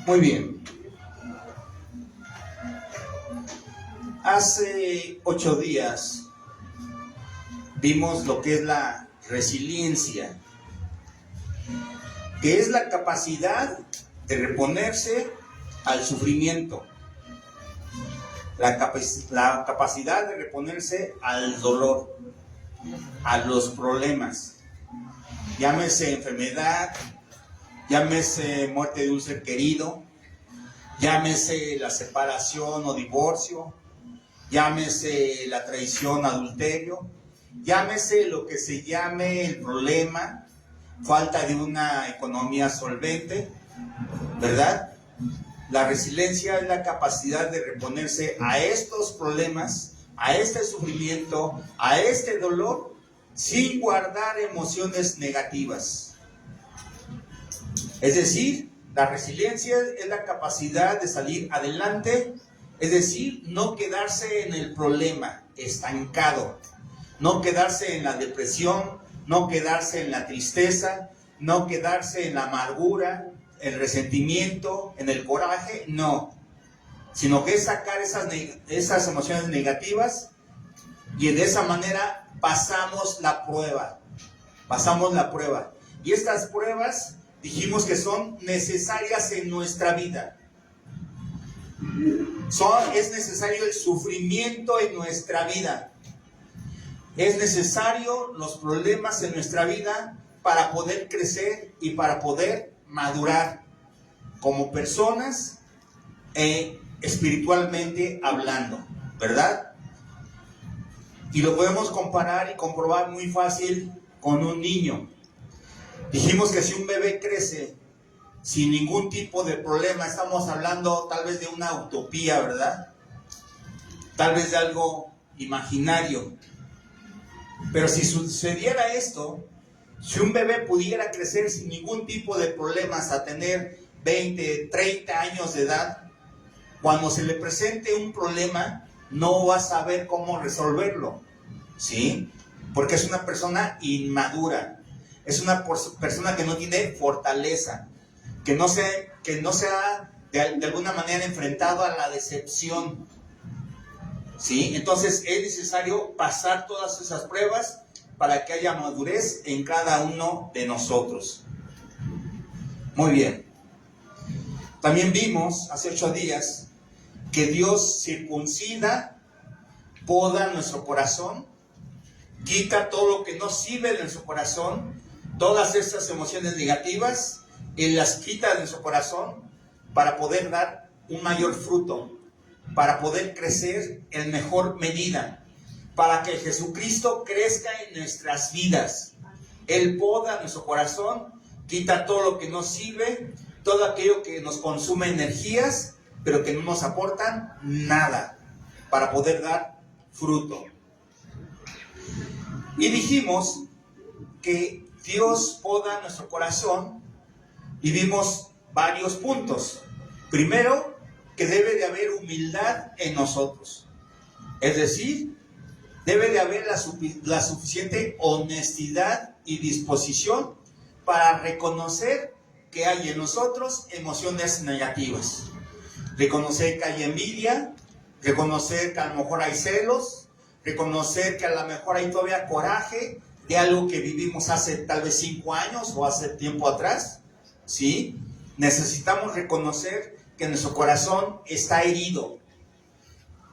Muy bien. Hace 8 días vimos lo que es la resiliencia, que es la capacidad de reponerse al sufrimiento, la capacidad de reponerse al dolor, a los problemas, llámese enfermedad, llámese muerte de un ser querido, llámese la separación o divorcio, llámese la traición, adulterio, llámese lo que se llame el problema, falta de una economía solvente, ¿verdad? La resiliencia es la capacidad de reponerse a estos problemas, a este sufrimiento, a este dolor, sin guardar emociones negativas. Es decir, la resiliencia es la capacidad de salir adelante, es decir, no quedarse en el problema, estancado, no quedarse en la depresión, no quedarse en la tristeza, no quedarse en la amargura, el resentimiento, en el coraje, no, sino que es sacar esas emociones negativas y de esa manera pasamos la prueba. Y estas pruebas dijimos que son necesarias en nuestra vida. Es necesario el sufrimiento en nuestra vida. Es necesario los problemas en nuestra vida para poder crecer y para poder madurar como personas espiritualmente hablando, ¿verdad? Y lo podemos comparar y comprobar muy fácil con un niño. Dijimos que si un bebé crece sin ningún tipo de problema, estamos hablando tal vez de una utopía, ¿verdad? Tal vez de algo imaginario. Pero si sucediera esto, si un bebé pudiera crecer sin ningún tipo de problemas a tener 20, 30 años de edad, cuando se le presente un problema, no va a saber cómo resolverlo, ¿sí? Porque es una persona inmadura, es una persona que no tiene fortaleza, que no se ha de alguna manera enfrentado a la decepción, ¿sí? Entonces es necesario pasar todas esas pruebas para que haya madurez en cada uno de nosotros. Muy bien. También vimos hace 8 días que Dios circuncida, poda nuestro corazón, quita todo lo que no sirve de nuestro corazón, todas estas emociones negativas, Él las quita de nuestro corazón para poder dar un mayor fruto, para poder crecer en mejor medida, para que Jesucristo crezca en nuestras vidas. Él poda nuestro corazón, quita todo lo que no sirve, todo aquello que nos consume energías, pero que no nos aportan nada, para poder dar fruto. Y dijimos que Dios poda nuestro corazón y vimos varios puntos. Primero, que debe de haber humildad en nosotros. Es decir, debe de haber la suficiente honestidad y disposición para reconocer que hay en nosotros emociones negativas. Reconocer que hay envidia, reconocer que a lo mejor hay celos, reconocer que a lo mejor hay todavía coraje de algo que vivimos hace tal vez 5 años o hace tiempo atrás, ¿sí? Necesitamos reconocer que nuestro corazón está herido.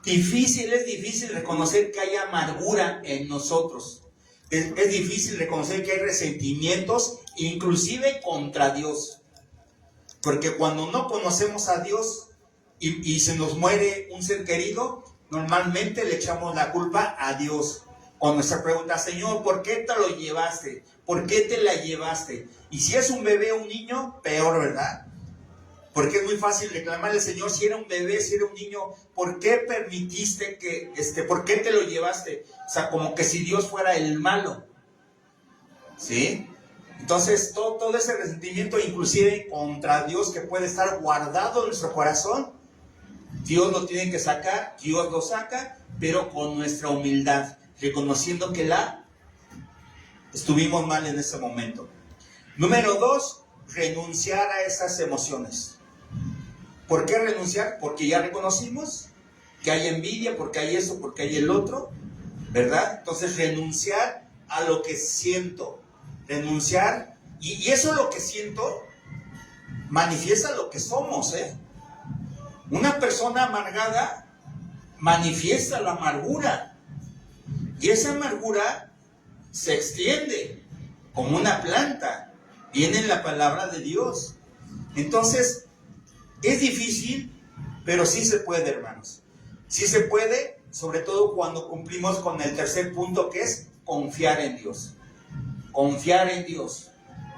Es difícil reconocer que hay amargura en nosotros. Es difícil reconocer que hay resentimientos, inclusive contra Dios. Porque cuando no conocemos a Dios y se nos muere un ser querido, normalmente le echamos la culpa a Dios. Con nuestra pregunta, Señor, ¿por qué te lo llevaste? ¿Por qué te la llevaste? Y si es un bebé o un niño, peor, ¿verdad? Porque es muy fácil reclamarle al Señor, si era un bebé, si era un niño, ¿por qué permitiste que, por qué te lo llevaste? O sea, como que si Dios fuera el malo, ¿sí? Entonces, todo ese resentimiento, inclusive contra Dios, que puede estar guardado en nuestro corazón, Dios lo tiene que sacar, Dios lo saca, pero con nuestra humildad, reconociendo que estuvimos mal en ese momento. Número 2, renunciar a esas emociones. ¿Por qué renunciar? Porque ya reconocimos que hay envidia, porque hay eso, porque hay el otro, ¿verdad? Entonces renunciar a lo que siento, renunciar, y eso lo que siento manifiesta lo que somos, ¿eh? Una persona amargada manifiesta la amargura, y esa amargura se extiende como una planta, viene en la palabra de Dios. Entonces, es difícil, pero sí se puede, hermanos. Sí se puede, sobre todo cuando cumplimos con el tercer punto, que es confiar en Dios. Confiar en Dios.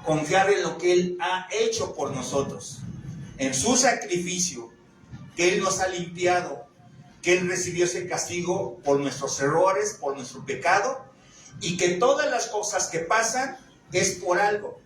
Confiar en lo que Él ha hecho por nosotros. En su sacrificio, que Él nos ha limpiado, que Él recibió ese castigo por nuestros errores, por nuestro pecado, y que todas las cosas que pasan es por algo,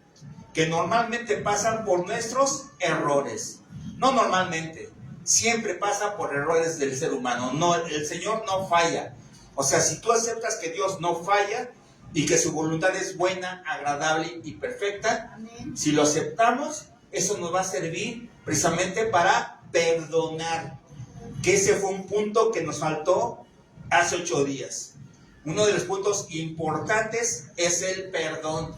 que normalmente pasan por nuestros errores. No normalmente, siempre pasa por errores del ser humano. No, el Señor no falla. O sea, si tú aceptas que Dios no falla y que su voluntad es buena, agradable y perfecta, amén, si lo aceptamos, eso nos va a servir precisamente para perdonar. Que ese fue un punto que nos faltó hace 8 días. Uno de los puntos importantes es el perdón.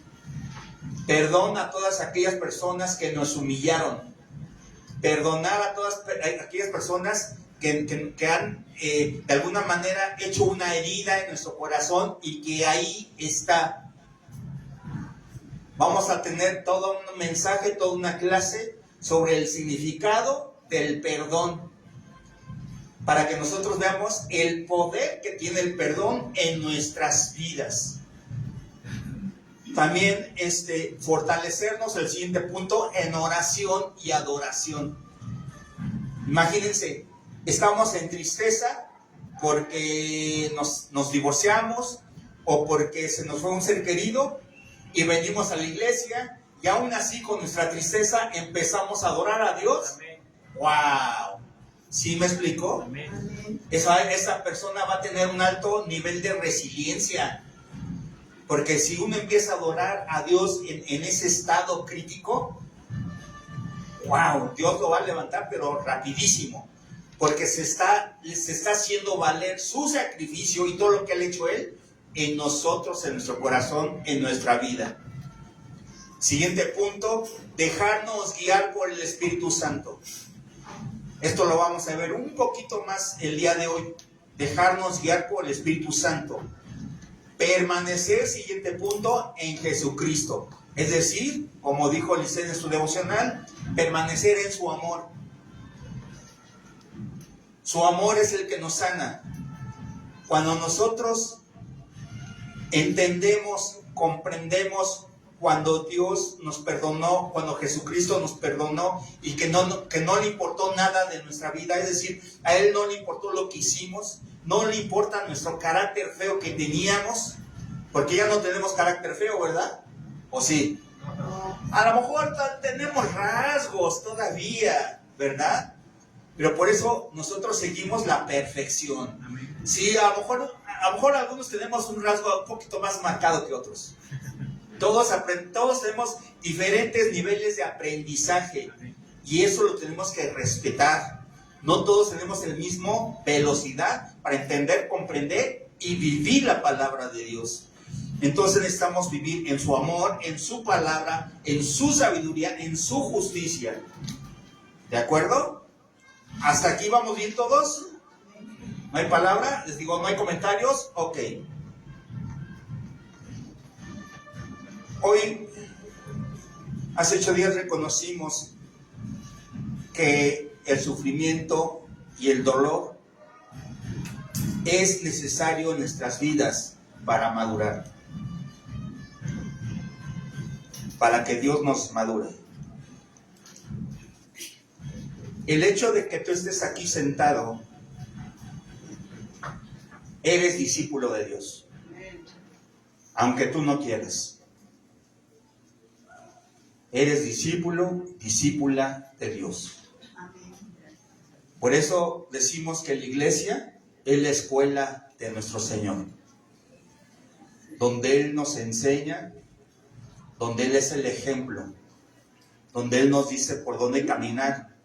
Perdón a todas aquellas personas que nos humillaron. Perdonar a todas aquellas personas que han de alguna manera hecho una herida en nuestro corazón y que ahí está. Vamos a tener todo un mensaje, toda una clase sobre el significado del perdón, para que nosotros veamos el poder que tiene el perdón en nuestras vidas. También fortalecernos, el siguiente punto, en oración y adoración. Imagínense, estamos en tristeza porque nos divorciamos o porque se nos fue un ser querido y venimos a la iglesia y aún así con nuestra tristeza empezamos a adorar a Dios. Amén. ¡Wow! ¿Sí me explico? Amén. Esa persona va a tener un alto nivel de resiliencia. Porque si uno empieza a adorar a Dios en ese estado crítico, wow, Dios lo va a levantar, pero rapidísimo. Porque se está haciendo valer su sacrificio y todo lo que ha hecho Él en nosotros, en nuestro corazón, en nuestra vida. Siguiente punto, dejarnos guiar por el Espíritu Santo. Esto lo vamos a ver un poquito más el día de hoy. Dejarnos guiar por el Espíritu Santo. Permanecer, siguiente punto, en Jesucristo. Es decir, como dijo Licen en su devocional, permanecer en su amor. Su amor es el que nos sana. Cuando nosotros entendemos, comprendemos, cuando Dios nos perdonó, cuando Jesucristo nos perdonó y que no le importó nada de nuestra vida, es decir, a Él no le importó lo que hicimos, no le importa nuestro carácter feo que teníamos, porque ya no tenemos carácter feo, ¿verdad? ¿O sí? A lo mejor tenemos rasgos todavía, ¿verdad? Pero por eso nosotros seguimos la perfección. Sí, a lo mejor algunos tenemos un rasgo un poquito más marcado que otros. Todos tenemos diferentes niveles de aprendizaje y eso lo tenemos que respetar. No todos tenemos la misma velocidad para entender, comprender y vivir la palabra de Dios. Entonces necesitamos vivir en su amor, en su palabra, en su sabiduría, en su justicia. ¿De acuerdo? ¿Hasta aquí vamos bien todos? ¿No hay palabra? Les digo, ¿no hay comentarios? Ok. Hoy, hace 8 días reconocimos que el sufrimiento y el dolor es necesario en nuestras vidas para madurar, para que Dios nos madure. El hecho de que tú estés aquí sentado, eres discípulo de Dios, aunque tú no quieras. Eres discípulo, discípula de Dios. Por eso decimos que la iglesia es la escuela de nuestro Señor, donde Él nos enseña, donde Él es el ejemplo, donde Él nos dice por dónde caminar.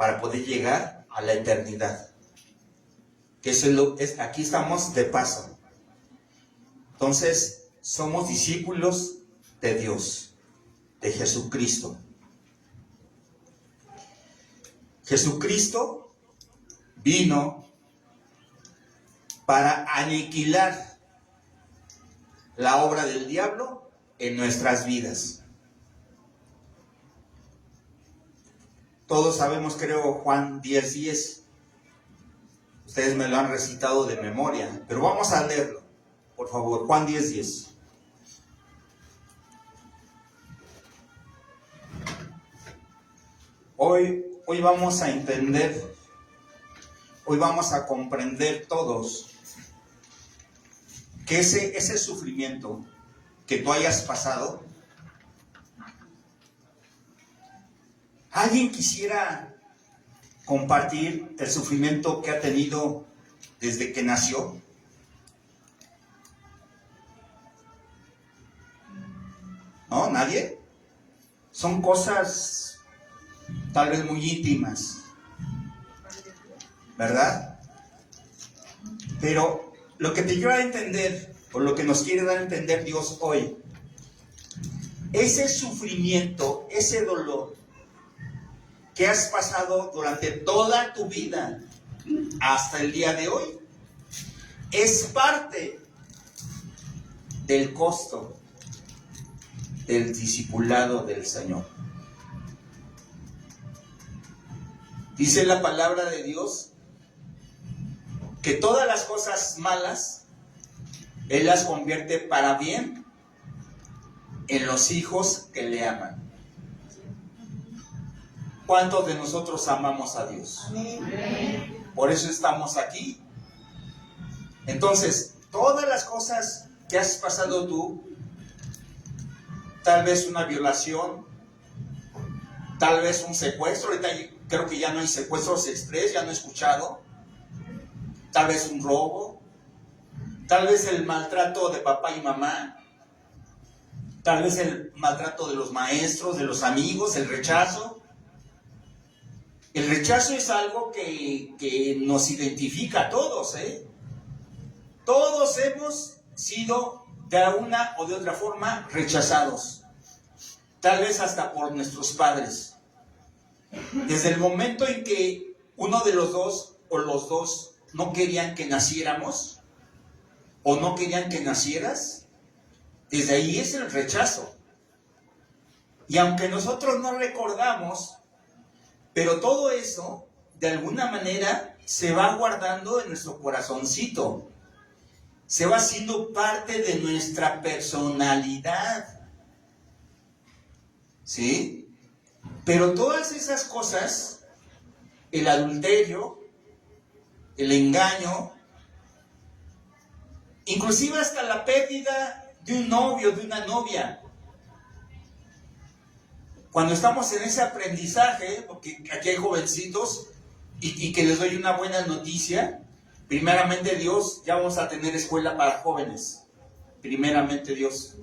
para poder llegar a la eternidad. Que eso aquí estamos de paso. Entonces, somos discípulos de Dios, de Jesucristo. Jesucristo vino para aniquilar la obra del diablo en nuestras vidas. Todos sabemos, creo, Juan 10:10. Ustedes me lo han recitado de memoria, pero vamos a leerlo, por favor. Juan 10:10. Hoy vamos a entender, hoy vamos a comprender todos que ese sufrimiento que tú hayas pasado, ¿alguien quisiera compartir el sufrimiento que ha tenido desde que nació? ¿No? ¿Nadie? Son cosas tal vez muy íntimas, ¿verdad? Pero lo que te quiero dar a entender, o lo que nos quiere dar a entender Dios hoy, ese sufrimiento, ese dolor que has pasado durante toda tu vida hasta el día de hoy, es parte del costo del discipulado del Señor. Dice la palabra de Dios que todas las cosas malas Él las convierte para bien en los hijos que le aman. ¿Cuántos de nosotros amamos a Dios? Amén. Por eso estamos aquí. Entonces, todas las cosas que has pasado tú, tal vez una violación, tal vez un secuestro, ahorita creo que ya no hay secuestros express, ya no he escuchado, tal vez un robo, tal vez el maltrato de papá y mamá, tal vez el maltrato de los maestros, de los amigos, el rechazo. El rechazo es algo que nos identifica a todos, ¿eh? Todos hemos sido de una o de otra forma rechazados, tal vez hasta por nuestros padres. Desde el momento en que uno de los dos o los dos no querían que naciéramos o no querían que nacieras, desde ahí es el rechazo. Y aunque nosotros no recordamos, pero todo eso de alguna manera se va guardando en nuestro corazoncito, se va haciendo parte de nuestra personalidad, ¿sí? Pero todas esas cosas, el adulterio, el engaño, inclusive hasta la pérdida de un novio, de una novia. Cuando estamos en ese aprendizaje, porque aquí hay jovencitos y que les doy una buena noticia, primeramente Dios, ya vamos a tener escuela para jóvenes, primeramente Dios,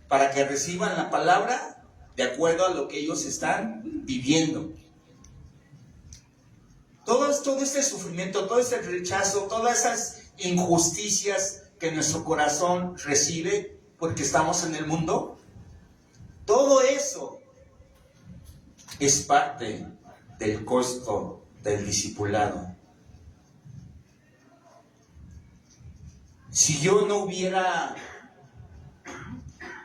para que reciban la palabra de acuerdo a lo que ellos están viviendo. Todo este sufrimiento, todo este rechazo, todas esas injusticias que nuestro corazón recibe porque estamos en el mundo, todo eso es parte del costo del discipulado. Si yo no hubiera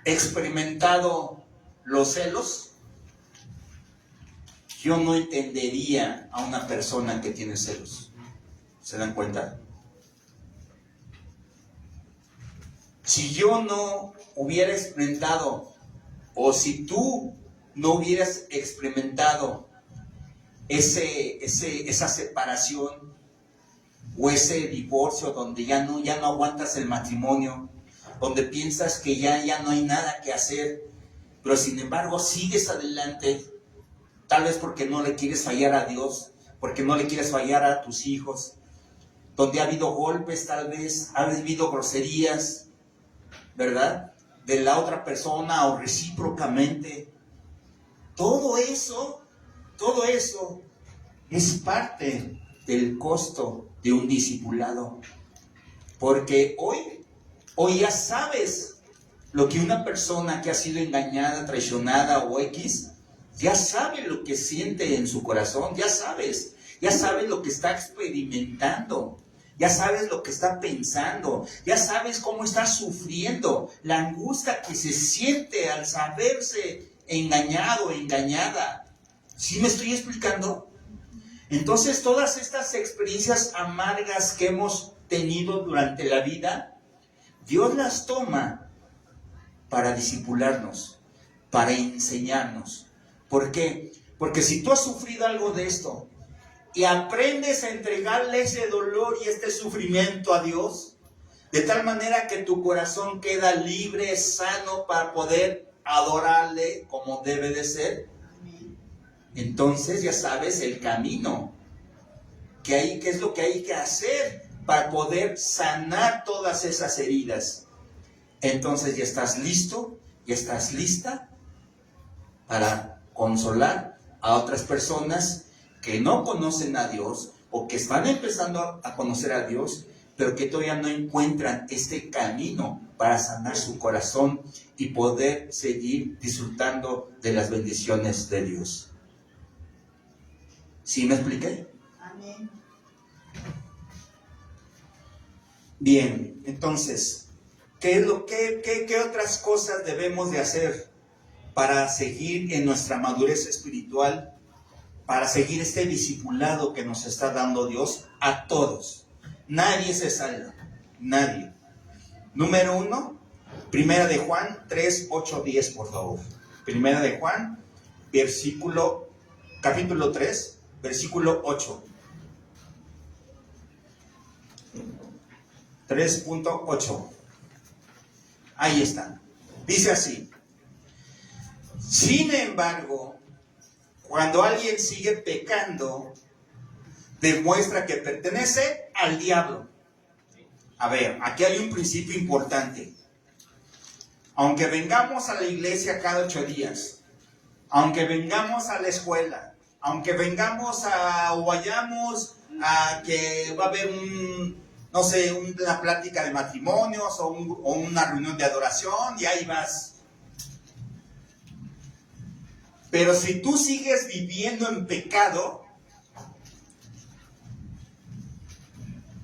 experimentado los celos, yo no entendería a una persona que tiene celos. ¿Se dan cuenta? Si yo no hubiera experimentado, o si tú no hubieras experimentado esa separación o ese divorcio donde ya no aguantas el matrimonio, donde piensas que ya no hay nada que hacer, pero sin embargo sigues adelante, tal vez porque no le quieres fallar a Dios, porque no le quieres fallar a tus hijos, donde ha habido golpes, tal vez ha habido groserías, ¿verdad?, de la otra persona o recíprocamente. Todo eso todo eso es parte del costo de un discipulado. Porque hoy ya sabes lo que una persona que ha sido engañada, traicionada o X, ya sabe lo que siente en su corazón, ya sabes lo que está experimentando, ya sabes lo que está pensando, ya sabes cómo está sufriendo, la angustia que se siente al saberse engañado, engañada. ¿Sí me estoy explicando? Entonces, todas estas experiencias amargas que hemos tenido durante la vida, Dios las toma para discipularnos, para enseñarnos. ¿Por qué? Porque si tú has sufrido algo de esto y aprendes a entregarle ese dolor y este sufrimiento a Dios, de tal manera que tu corazón queda libre, sano, para poder adorarle como debe de ser, entonces ya sabes el camino, qué es lo que hay que hacer para poder sanar todas esas heridas. Entonces ya estás listo, ya estás lista para consolar a otras personas que no conocen a Dios o que están empezando a conocer a Dios, pero que todavía no encuentran este camino para sanar su corazón y poder seguir disfrutando de las bendiciones de Dios. ¿Sí me expliqué? Amén. Bien, entonces, ¿qué otras cosas debemos de hacer para seguir en nuestra madurez espiritual, para seguir este discipulado que nos está dando Dios a todos? Nadie se salva, nadie. Número 1, Primera de Juan 3, 8, 10, por favor. Primera de Juan, capítulo 3, versículo 8. 3.8. Ahí está. Dice así: sin embargo, cuando alguien sigue pecando, demuestra que pertenece al diablo. A ver, aquí hay un principio importante. Aunque vengamos a la iglesia cada 8 días, aunque vengamos a la escuela, aunque vengamos o vayamos a que va a haber una plática de matrimonios o una reunión de adoración, y ahí vas. Pero si tú sigues viviendo en pecado,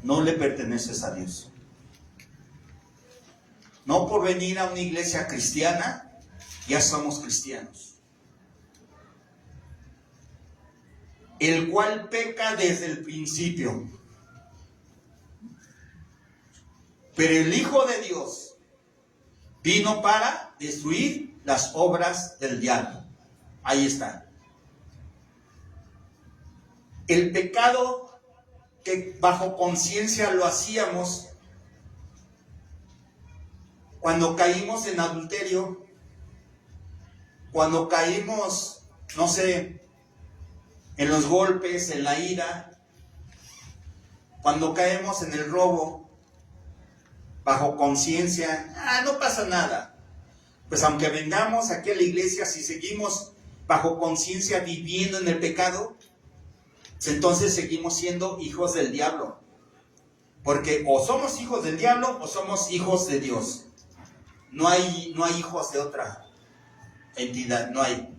no le perteneces a Dios. No por venir a una iglesia cristiana, ya somos cristianos. El cual peca desde el principio. Pero el Hijo de Dios vino para destruir las obras del diablo. Ahí está. El pecado que bajo conciencia lo hacíamos cuando caímos en adulterio, cuando caímos, en los golpes, en la ira, cuando caemos en el robo, bajo conciencia, no pasa nada. Pues aunque vengamos aquí a la iglesia, si seguimos bajo conciencia viviendo en el pecado, pues entonces seguimos siendo hijos del diablo. Porque o somos hijos del diablo o somos hijos de Dios. No hay hijos de otra entidad, no hay.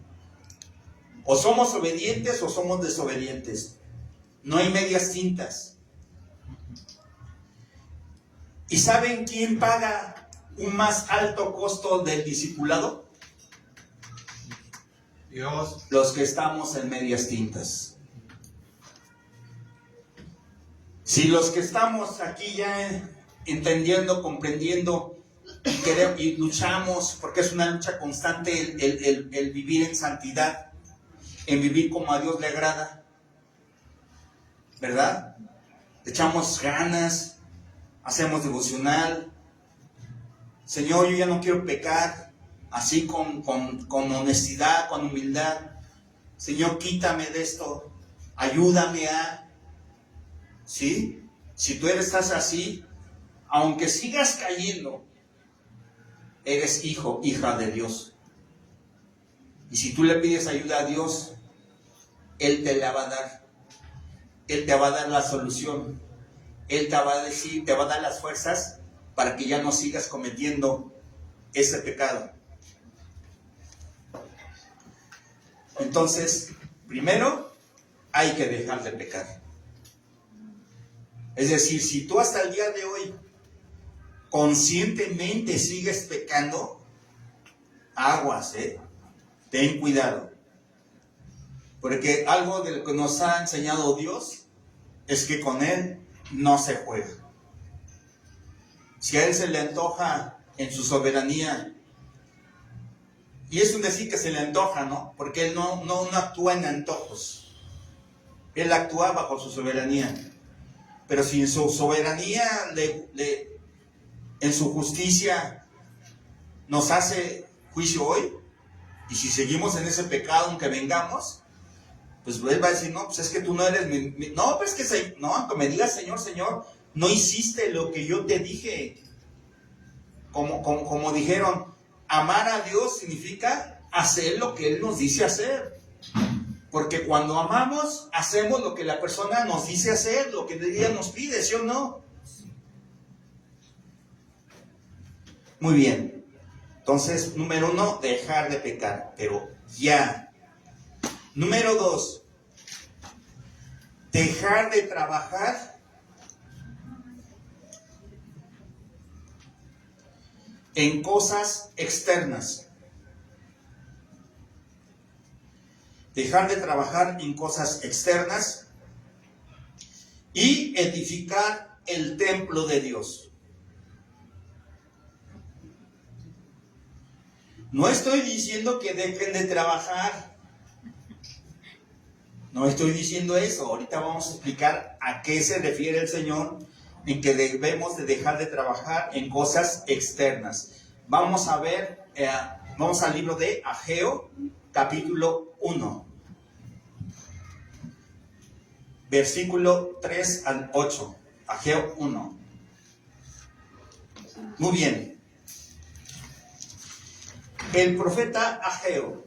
O somos obedientes o somos desobedientes. No hay medias tintas. ¿Y saben quién paga un más alto costo del discipulado? Dios. Los que estamos en medias tintas. Si los que estamos aquí ya entendiendo, comprendiendo y luchamos, porque es una lucha constante el vivir en santidad, en vivir como a Dios le agrada, ¿verdad? Echamos ganas, hacemos devocional. Señor, yo ya no quiero pecar, así con honestidad, con humildad. Señor, quítame de esto, ayúdame a... ¿Sí? Si tú estás así, aunque sigas cayendo, eres hijo, hija de Dios. Y si tú le pides ayuda a Dios, Él te la va a dar. Él te va a dar la solución. Él te va a decir, te va a dar las fuerzas para que ya no sigas cometiendo ese pecado. Entonces, primero, hay que dejar de pecar. Es decir, si tú hasta el día de hoy conscientemente sigues pecando, aguas, ten cuidado. Porque algo de lo que nos ha enseñado Dios es que con Él no se juega. Si a Él se le antoja en su soberanía, y es un decir que se le antoja, ¿no? Porque Él no actúa en antojos. Él actúa bajo su soberanía. Pero si en su soberanía, en su justicia, nos hace juicio hoy, y si seguimos en ese pecado aunque vengamos, pues Él va a decir, no, pues es que tú no eres no, pues es que no, aunque me digas Señor, Señor, no hiciste lo que yo te dije. Como dijeron, amar a Dios significa hacer lo que Él nos dice hacer. Porque cuando amamos, hacemos lo que la persona nos dice hacer, lo que ella nos pide, ¿sí o no? Muy bien. Entonces, número 1, dejar de pecar, pero ya. Número 2, dejar de trabajar en cosas externas. Dejar de trabajar en cosas externas y edificar el templo de Dios. No estoy diciendo que dejen de trabajar. No estoy diciendo eso. Ahorita vamos a explicar a qué se refiere el Señor en que debemos de dejar de trabajar en cosas externas. Vamos a ver, vamos al libro de Ageo, capítulo 1. Versículo 3 al 8. Ageo 1. Muy bien. El profeta Ageo.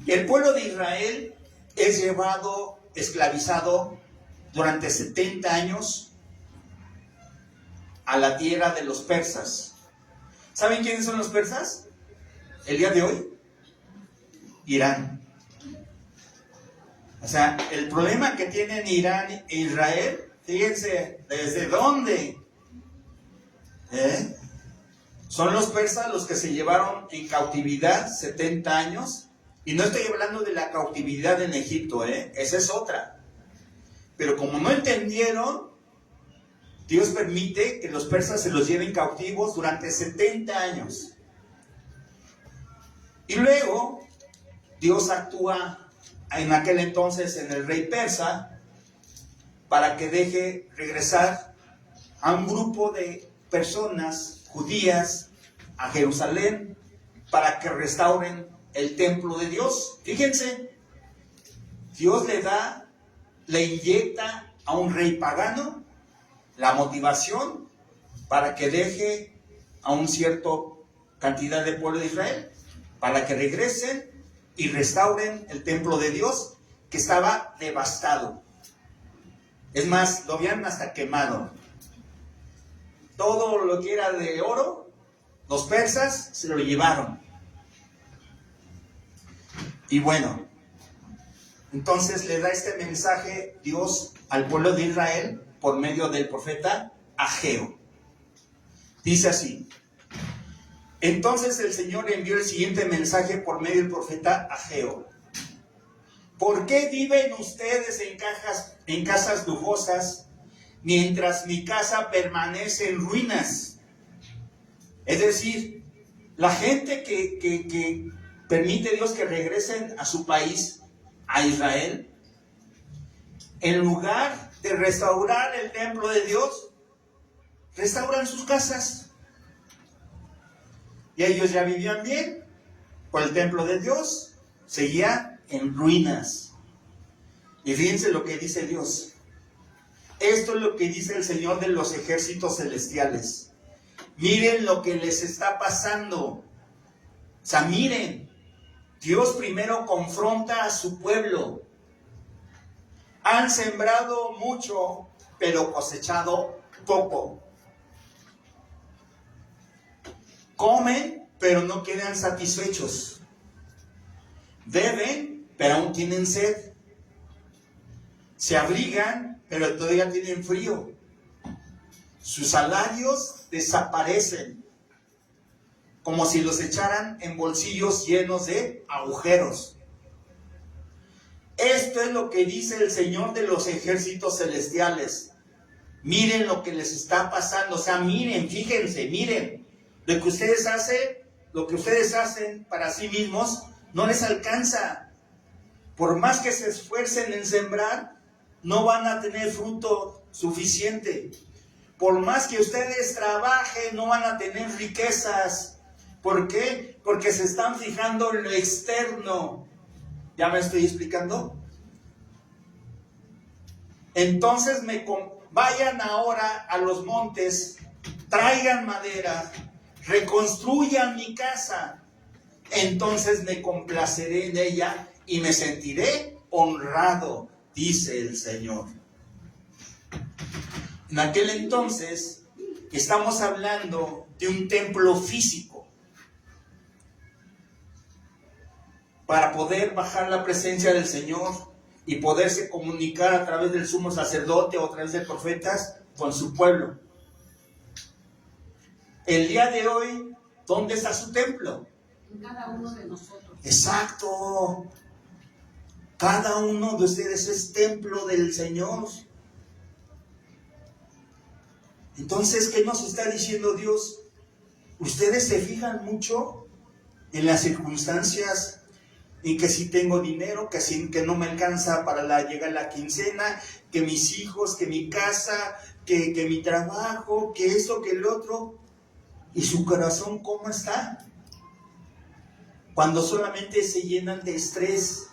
El pueblo de Israel es llevado, esclavizado durante 70 años a la tierra de los persas. ¿Saben quiénes son los persas? El día de hoy, Irán. O sea, el problema que tienen Irán e Israel, fíjense, ¿desde dónde? Son los persas los que se llevaron en cautividad 70 años. Y no estoy hablando de la cautividad en Egipto, esa es otra. Pero como no entendieron, Dios permite que los persas se los lleven cautivos durante 70 años. Y luego, Dios actúa en aquel entonces en el rey persa para que deje regresar a un grupo de personas judías a Jerusalén para que restauren el templo de Dios. Fíjense, Dios le inyecta a un rey pagano la motivación para que deje a un cierto cantidad de pueblo de Israel, para que regresen y restauren el templo de Dios que estaba devastado. Es más, lo habían hasta quemado. Todo lo que era de oro, los persas se lo llevaron. Y bueno, entonces le da este mensaje Dios al pueblo de Israel por medio del profeta Ageo. Dice así: entonces el Señor envió el siguiente mensaje por medio del profeta Ageo. ¿Por qué viven ustedes en casas lujosas mientras mi casa permanece en ruinas? Es decir, la gente que permite Dios que regresen a su país, a Israel, en lugar de restaurar el templo de Dios, restauran sus casas. Y ellos ya vivían bien, con el templo de Dios seguía en ruinas. Y fíjense lo que dice Dios. Esto es lo que dice el Señor de los ejércitos celestiales. Miren lo que les está pasando. O sea, miren. Dios primero confronta a su pueblo. Han sembrado mucho, pero cosechado poco. Comen, pero no quedan satisfechos. Beben, pero aún tienen sed. Se abrigan, pero todavía tienen frío. Sus salarios desaparecen, como si los echaran en bolsillos llenos de agujeros. Esto es lo que dice el Señor de los ejércitos celestiales. Miren lo que les está pasando. O sea, miren, fíjense, miren. Lo que ustedes hacen para sí mismos, no les alcanza. Por más que se esfuercen en sembrar, no van a tener fruto suficiente. Por más que ustedes trabajen, no van a tener riquezas. ¿Por qué? Porque se están fijando en lo externo. ¿Ya me estoy explicando? Entonces vayan ahora a los montes, traigan madera, reconstruyan mi casa. Entonces me complaceré en ella y me sentiré honrado, dice el Señor. En aquel entonces estamos hablando de un templo físico. Para poder bajar la presencia del Señor y poderse comunicar a través del sumo sacerdote o a través de profetas con su pueblo. El día de hoy, ¿dónde está su templo? En cada uno de nosotros. Exacto. Cada uno de ustedes es templo del Señor. Entonces, ¿qué nos está diciendo Dios? Ustedes se fijan mucho en las circunstancias, y que si tengo dinero, que no me alcanza para llegar la quincena, que mis hijos, que mi casa, que mi trabajo, que esto, que el otro. ¿Y su corazón cómo está? Cuando solamente se llenan de estrés,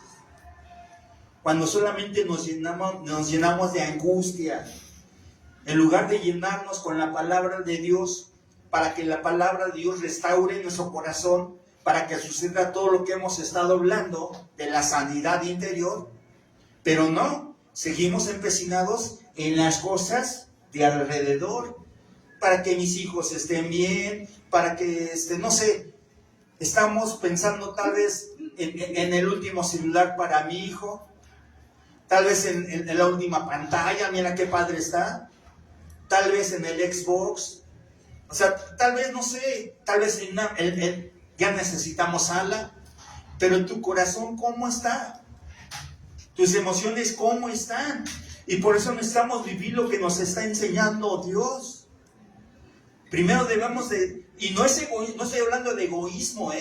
cuando solamente nos llenamos de angustia, en lugar de llenarnos con la palabra de Dios, para que la palabra de Dios restaure nuestro corazón, para que suceda todo lo que hemos estado hablando de la sanidad interior, pero no, seguimos empecinados en las cosas de alrededor, para que mis hijos estén bien, para que, no sé, estamos pensando tal vez en el último celular para mi hijo, tal vez en la última pantalla, mira qué padre está, tal vez en el Xbox, o sea, tal vez, no sé, tal vez ya necesitamos ala, pero tu corazón, ¿cómo está? Tus emociones, ¿cómo están? Y por eso necesitamos vivir lo que nos está enseñando Dios. Primero debemos y no estoy hablando de egoísmo,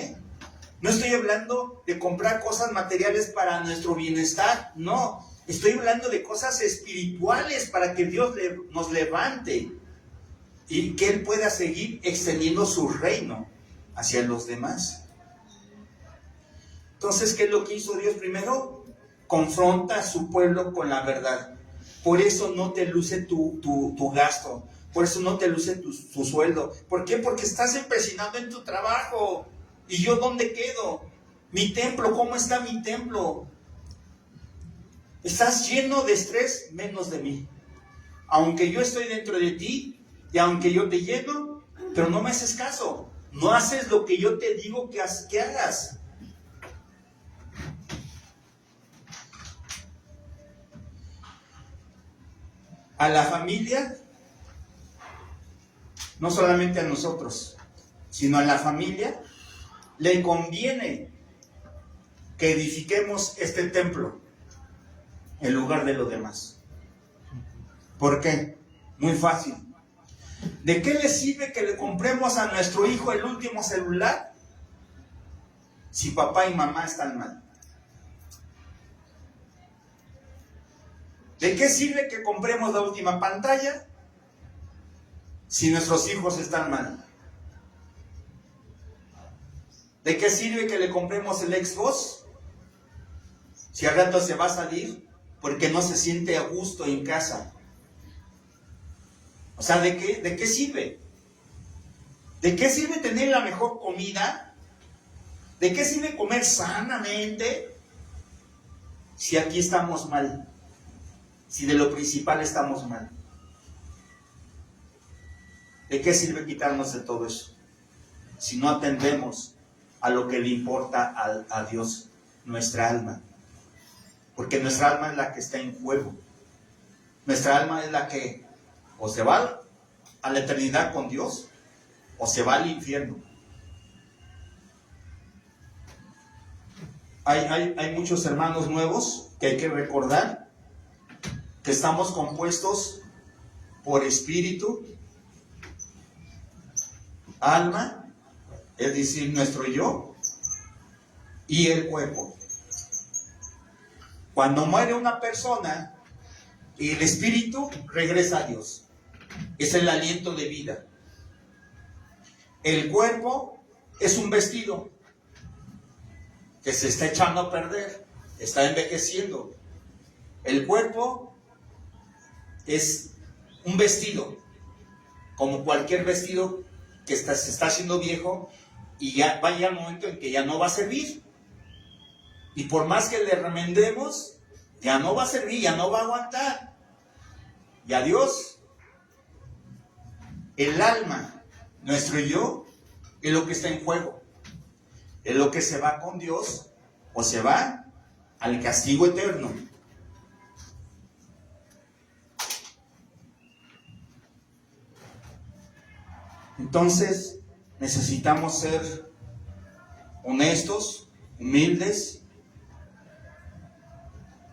no estoy hablando de comprar cosas materiales para nuestro bienestar, no, estoy hablando de cosas espirituales para que Dios nos levante y que Él pueda seguir extendiendo su reino hacia los demás. Entonces, ¿qué es lo que hizo Dios primero? Confronta a su pueblo con la verdad. Por eso no te luce tu gasto, por eso no te luce tu sueldo. ¿Por qué? Porque estás empecinado en tu trabajo. ¿Y yo dónde quedo? Mi templo, ¿cómo está mi templo? Estás lleno de estrés, menos de mí. Aunque yo estoy dentro de ti y aunque yo te lleno, pero no me haces caso. No haces lo que yo te digo que hagas. A la familia, no solamente a nosotros, sino a la familia, le conviene que edifiquemos este templo en lugar de lo demás. ¿Por qué? Muy fácil. ¿De qué le sirve que le compremos a nuestro hijo el último celular si papá y mamá están mal? ¿De qué sirve que compremos la última pantalla si nuestros hijos están mal? ¿De qué sirve que le compremos el Xbox si al rato se va a salir porque no se siente a gusto en casa? O sea, ¿de qué sirve? ¿De qué sirve tener la mejor comida ¿De qué sirve comer sanamente si aquí estamos mal? Si de lo principal estamos mal. ¿De qué sirve quitarnos de todo eso? Si no atendemos a lo que le importa a Dios, nuestra alma. Porque nuestra alma es la que está en juego. Nuestra alma es la que o se va a la eternidad con Dios o se va al infierno. Hay muchos hermanos nuevos que hay que recordar que estamos compuestos por espíritu, alma, es decir, nuestro yo, y el cuerpo. Cuando muere una persona, el espíritu regresa a Dios. Es el aliento de vida. El cuerpo es un vestido que se está echando a perder, está envejeciendo. El cuerpo es un vestido, como cualquier vestido que se está haciendo viejo y ya va a llegar el momento en que ya no va a servir. Y por más que le remendemos, ya no va a servir, ya no va a aguantar. Y adiós. El alma, nuestro yo, es lo que está en juego. Es lo que se va con Dios o se va al castigo eterno. Entonces, necesitamos ser honestos, humildes,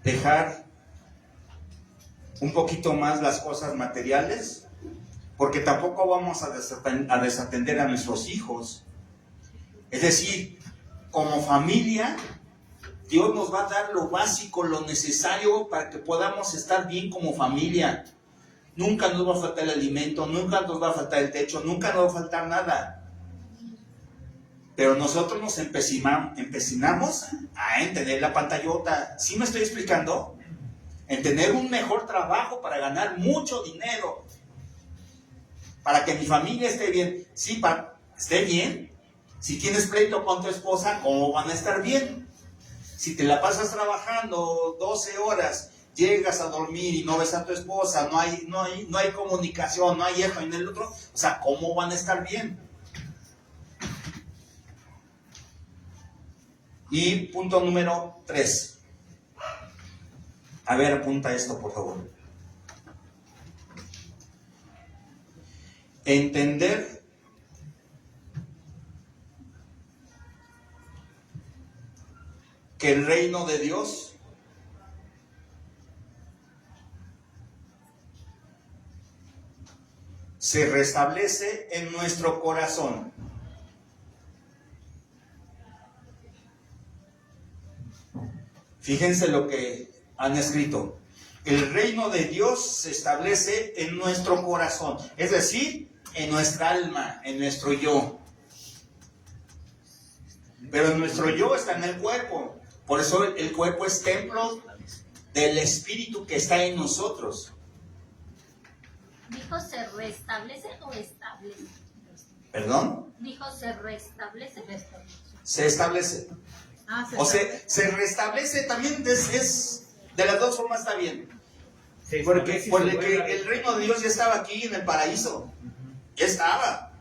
dejar un poquito más las cosas materiales, porque tampoco vamos a desatender a nuestros hijos. Es decir, como familia, Dios nos va a dar lo básico, lo necesario para que podamos estar bien como familia. Nunca nos va a faltar el alimento, nunca nos va a faltar el techo, nunca nos va a faltar nada. Pero nosotros nos empecinamos en tener la pantallota. ¿Sí me estoy explicando? En tener un mejor trabajo para ganar mucho dinero. Para que mi familia esté bien. Sí, esté bien. Si tienes pleito con tu esposa, ¿cómo van a estar bien? Si te la pasas trabajando 12 horas, llegas a dormir y no ves a tu esposa, no hay comunicación, no hay esto, no hay el otro, o sea, ¿cómo van a estar bien? Y punto número 3. A ver, apunta esto, por favor. Entender que el reino de Dios se restablece en nuestro corazón. Fíjense lo que han escrito. El reino de Dios se establece en nuestro corazón, es decir, en nuestra alma, en nuestro yo. Pero nuestro yo está en el cuerpo. Por eso el cuerpo es templo del espíritu que está en nosotros. ¿Dijo se restablece o establece? ¿Perdón? ¿Dijo se restablece? Se establece. O sea, se restablece también, es de las dos formas está bien. Porque el reino de Dios ya estaba aquí en el paraíso. Ya estaba.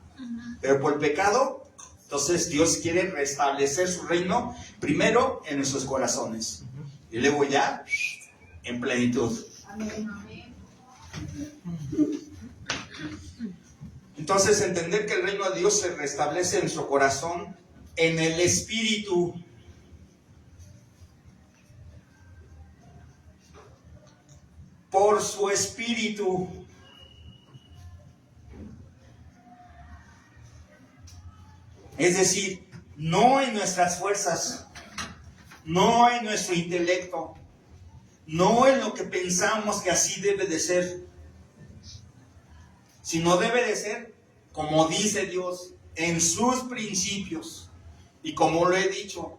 Pero por el pecado, entonces Dios quiere restablecer su reino primero en nuestros corazones. Y luego ya en plenitud. Entonces entender que el reino de Dios se restablece en nuestro corazón, en el espíritu. Por su espíritu. Es decir, no en nuestras fuerzas, no en nuestro intelecto, no en lo que pensamos que así debe de ser, sino debe de ser, como dice Dios, en sus principios, y como lo he dicho,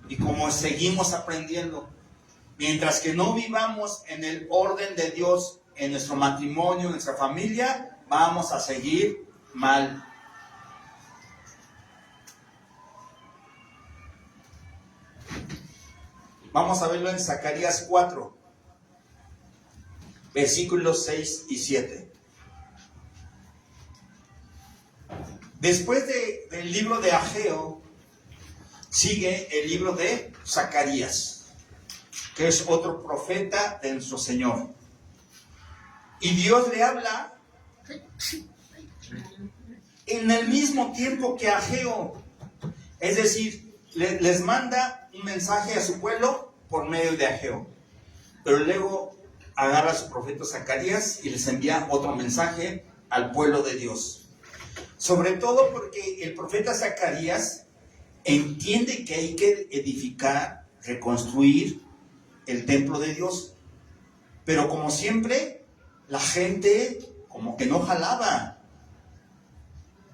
y como seguimos aprendiendo. Mientras que no vivamos en el orden de Dios, en nuestro matrimonio, en nuestra familia, vamos a seguir mal. Vamos a verlo en Zacarías 4, versículos 6 y 7. Después del libro de Ageo, sigue el libro de Zacarías, que es otro profeta de nuestro Señor. Y Dios le habla en el mismo tiempo que Ageo. Es decir, les manda un mensaje a su pueblo por medio de Ageo. Pero luego agarra a su profeta Zacarías y les envía otro mensaje al pueblo de Dios. Sobre todo porque el profeta Zacarías entiende que hay que edificar, reconstruir el templo de Dios. Pero como siempre, la gente como que no jalaba.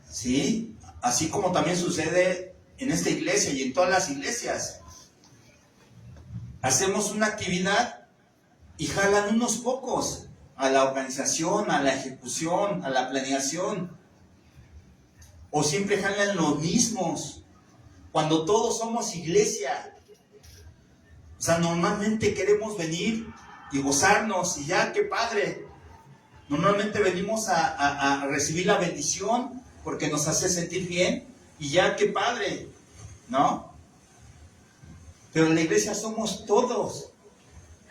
¿Sí? Así como también sucede en esta iglesia y en todas las iglesias. Hacemos una actividad y jalan unos pocos a la organización, a la ejecución, a la planeación. O siempre jalan los mismos, cuando todos somos iglesia. O sea, normalmente queremos venir y gozarnos y ya, qué padre. Normalmente venimos a recibir la bendición porque nos hace sentir bien y ya, qué padre, ¿no? Pero en la iglesia somos todos,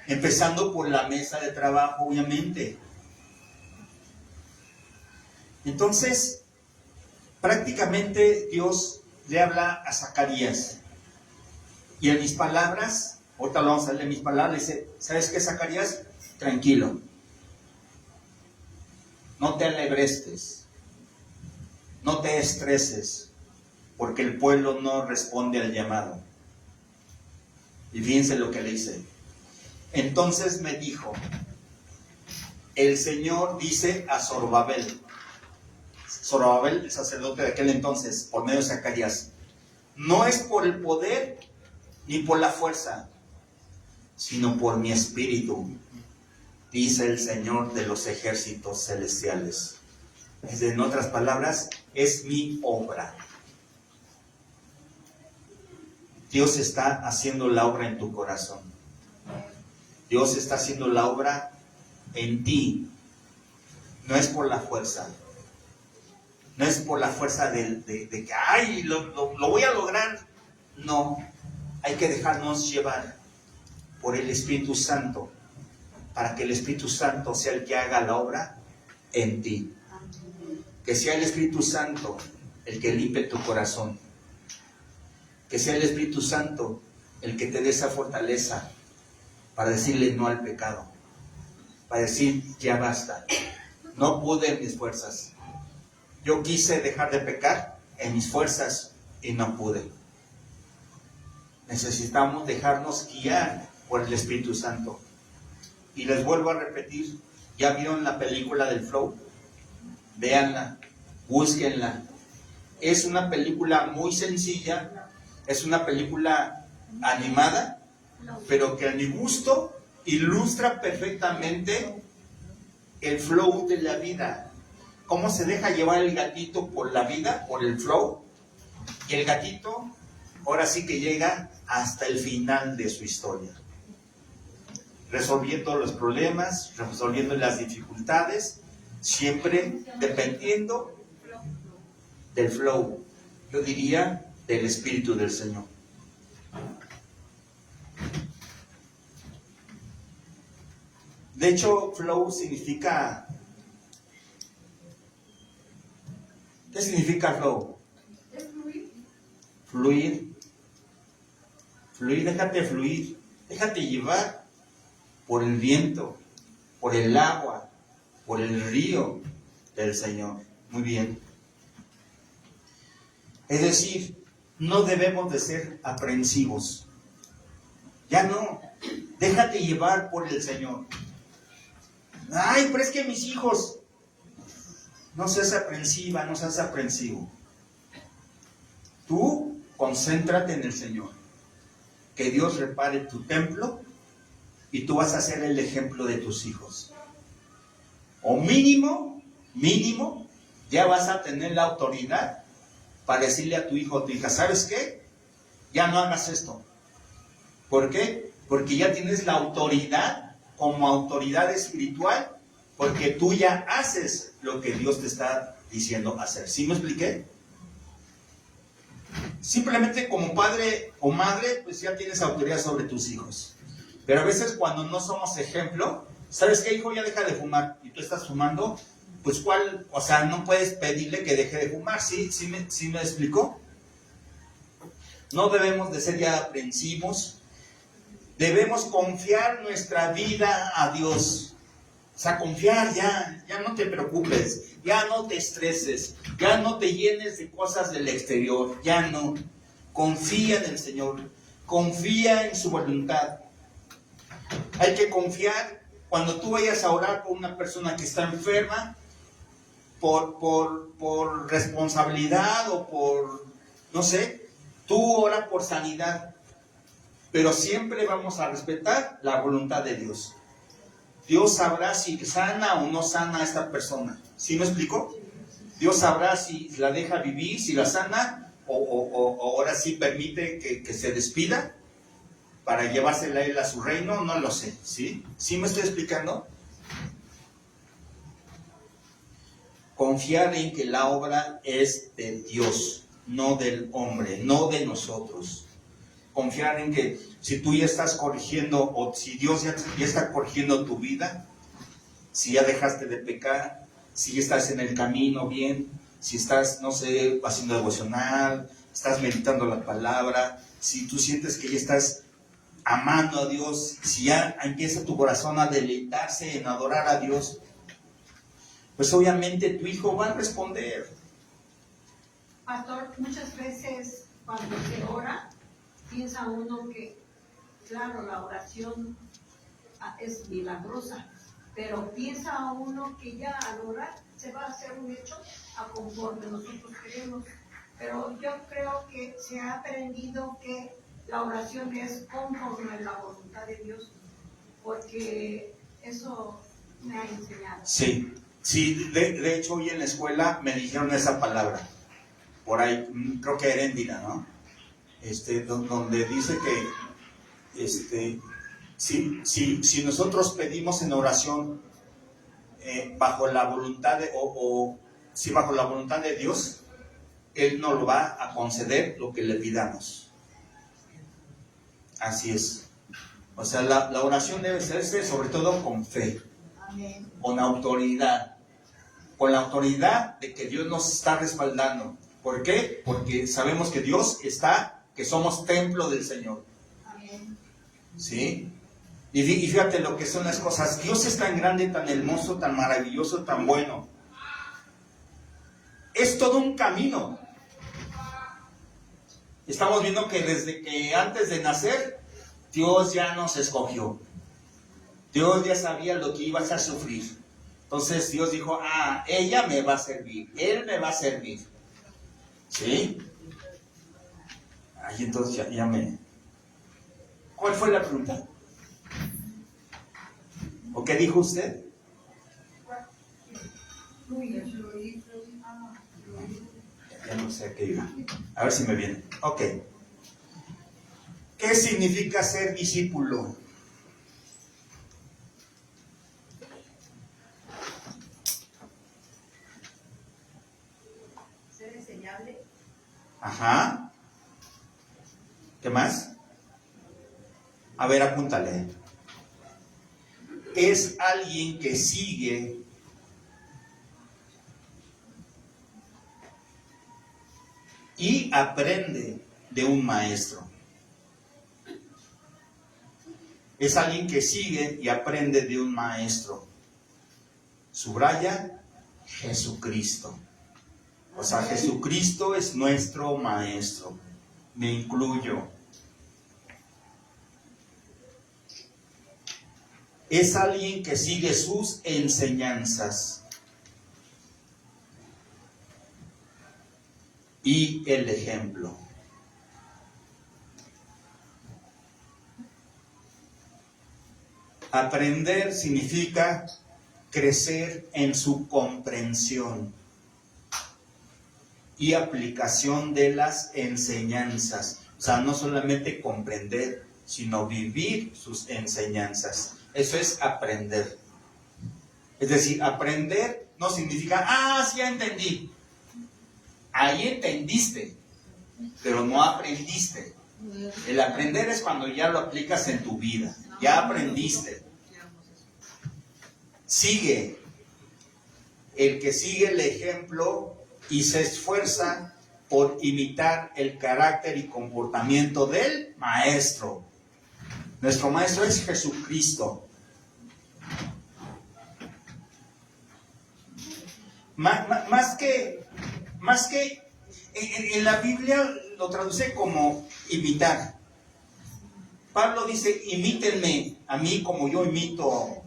empezando por la mesa de trabajo, obviamente. Entonces, prácticamente Dios le habla a Zacarías. Y en mis palabras, ahorita lo vamos a leer en mis palabras, dice, ¿sabes qué, Zacarías? Tranquilo. No te alebrestes. No te estreses, porque el pueblo no responde al llamado. Y fíjense lo que le dice. Entonces me dijo, el Señor dice a Zorobabel, el sacerdote de aquel entonces, por medio de Zacarías, no es por el poder ni por la fuerza, sino por mi espíritu, dice el Señor de los ejércitos celestiales. En otras palabras, es mi obra. Dios está haciendo la obra en tu corazón. Dios está haciendo la obra en ti. No es por la fuerza. No es por la fuerza de que, ay, lo voy a lograr. No, hay que dejarnos llevar por el Espíritu Santo, para que el Espíritu Santo sea el que haga la obra en ti. Que sea el Espíritu Santo el que limpie tu corazón. Que sea el Espíritu Santo el que te dé esa fortaleza para decirle no al pecado. Para decir, ya basta. No pude en mis fuerzas. Yo quise dejar de pecar en mis fuerzas y no pude. Necesitamos dejarnos guiar por el Espíritu Santo. Y les vuelvo a repetir, ¿ya vieron la película del Flow? Véanla, búsquenla. Es una película muy sencilla, es una película animada, pero que a mi gusto ilustra perfectamente el flow de la vida. Cómo se deja llevar el gatito por la vida, por el flow. Y el gatito ahora sí que llega hasta el final de su historia. Resolviendo los problemas, resolviendo las dificultades, siempre dependiendo del flow, yo diría del Espíritu del Señor. De hecho, flow significa... ¿Qué significa flow? Fluir. Fluir, déjate fluir, déjate llevar por el viento, por el agua, por el río del Señor. Muy bien. Es decir, no debemos de ser aprensivos. Ya no. Déjate llevar por el Señor. Ay, pero es que mis hijos. No seas aprensiva, no seas aprensivo. Tú concéntrate en el Señor. Que Dios repare tu templo y tú vas a ser el ejemplo de tus hijos. O mínimo, ya vas a tener la autoridad para decirle a tu hijo o tu hija, ¿sabes qué? Ya no hagas esto. ¿Por qué? porque ya tienes la autoridad como autoridad espiritual, porque tú ya haces lo que Dios te está diciendo hacer. ¿Sí me expliqué? Simplemente como padre o madre, pues ya tienes autoridad sobre tus hijos. Pero a veces cuando no somos ejemplo, ¿sabes qué, hijo? Ya deja de fumar. Y tú estás fumando, pues ¿cuál? O sea, no puedes pedirle que deje de fumar. ¿Sí me explicó? No debemos de ser ya aprensivos. Debemos confiar nuestra vida a Dios. O sea, confiar, ya no te preocupes, ya no te estreses, ya no te llenes de cosas del exterior, ya no. Confía en el Señor, confía en su voluntad. Hay que confiar cuando tú vayas a orar por una persona que está enferma, por responsabilidad o por, no sé, tú ora por sanidad, pero siempre vamos a respetar la voluntad de Dios. Dios sabrá si sana o no sana a esta persona. ¿Sí me explico? Dios sabrá si la deja vivir, si la sana, o ahora sí permite que se despida para llevársela a él a su reino, no lo sé. ¿Sí? ¿Sí me estoy explicando? Confiar en que la obra es de Dios, no del hombre, no de nosotros. Confiar en que si tú ya estás corrigiendo, o si Dios ya está corrigiendo tu vida, si ya dejaste de pecar, si ya estás en el camino bien, si estás, no sé, haciendo devocional, estás meditando la palabra, si tú sientes que ya estás amando a Dios, si ya empieza tu corazón a deleitarse en adorar a Dios, pues obviamente tu hijo va a responder. Pastor, muchas veces cuando se ora, piensa uno que, claro, la oración es milagrosa, pero piensa uno que ya al orar se va a hacer un hecho a conforme nosotros queremos. Pero yo creo que se ha aprendido que la oración es conforme a la voluntad de Dios, porque eso me ha enseñado. Sí, de hecho hoy en la escuela me dijeron esa palabra, por ahí, creo que Heréndira, ¿no? Donde dice que si nosotros pedimos en oración bajo la voluntad bajo la voluntad de Dios, Él nos lo va a conceder lo que le pidamos. Así es. O sea, la oración debe hacerse sobre todo con fe. Amén. Con autoridad. Con la autoridad de que Dios nos está respaldando. ¿Por qué? Porque sabemos que Dios está, que somos templo del Señor. Amén. ¿Sí? Y fíjate lo que son las cosas. Dios es tan grande, tan hermoso, tan maravilloso, tan bueno. Es todo un camino. Estamos viendo que desde que antes de nacer, Dios ya nos escogió. Dios ya sabía lo que ibas a sufrir. Entonces Dios dijo, ella me va a servir, él me va a servir. ¿Sí? Entonces ya me... ¿Cuál fue la pregunta? ¿O qué dijo usted? Ya no sé a qué iba. A ver si me viene. Ok. ¿Qué significa ser discípulo? Ser enseñable. Ajá. ¿Qué más? A ver, apúntale. Es alguien que sigue y aprende de un maestro. Es alguien que sigue y aprende de un maestro. Subraya, Jesucristo. O sea, Jesucristo es nuestro maestro. Me incluyo. Es alguien que sigue sus enseñanzas y el ejemplo. Aprender significa crecer en su comprensión y aplicación de las enseñanzas. O sea, no solamente comprender, sino vivir sus enseñanzas. Eso es aprender. Es decir, aprender no significa, sí ya entendí. Ahí entendiste, pero no aprendiste. El aprender es cuando ya lo aplicas en tu vida. Ya aprendiste. Sigue. El que sigue el ejemplo y se esfuerza por imitar el carácter y comportamiento del Maestro. Nuestro Maestro es Jesucristo. Más que en la Biblia lo traduce como imitar. Pablo dice, imítenme a mí como yo imito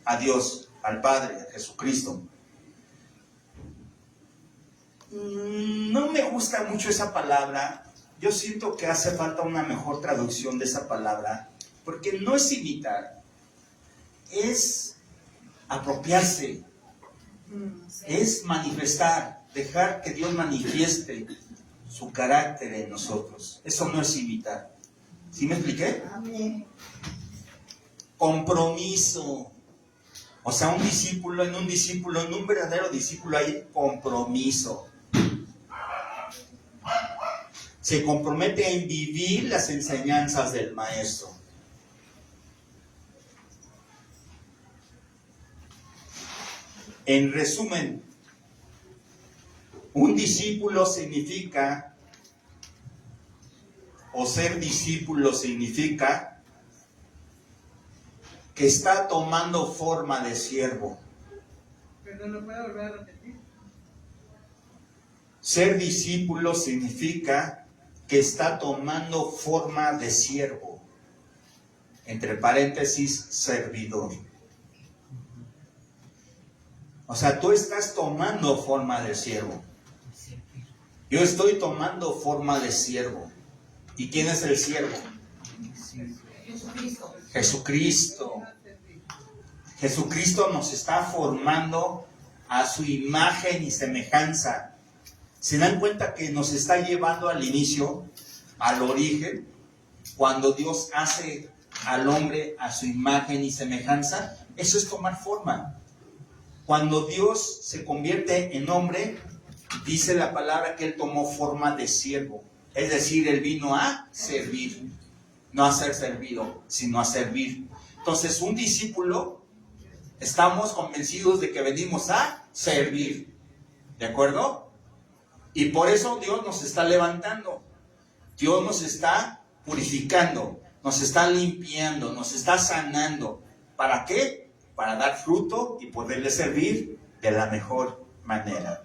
a Dios, al Padre, a Jesucristo. No me gusta mucho esa palabra. Yo siento que hace falta una mejor traducción de esa palabra, porque no es imitar, es apropiarse, es manifestar, dejar que Dios manifieste su carácter en nosotros. Eso no es imitar. ¿Sí me expliqué? Amén. Compromiso. O sea, en un verdadero discípulo hay compromiso. Se compromete en vivir las enseñanzas del Maestro. En resumen, un discípulo significa, o ser discípulo significa, que está tomando forma de siervo. Perdón, ¿lo puedo volver a repetir? Ser discípulo significa que está tomando forma de siervo. Entre paréntesis, servidor. O sea, tú estás tomando forma de siervo. Yo estoy tomando forma de siervo. ¿Y quién es el siervo? Jesucristo. Jesucristo. Jesucristo nos está formando a su imagen y semejanza. ¿Se dan cuenta que nos está llevando al inicio, al origen, cuando Dios hace al hombre a su imagen y semejanza? Eso es tomar forma. Cuando Dios se convierte en hombre, dice la palabra que Él tomó forma de siervo. Es decir, Él vino a servir. No a ser servido, sino a servir. Entonces, un discípulo, estamos convencidos de que venimos a servir. ¿De acuerdo? Y por eso Dios nos está levantando. Dios nos está purificando, nos está limpiando, nos está sanando. ¿Para qué? Para dar fruto y poderle servir de la mejor manera.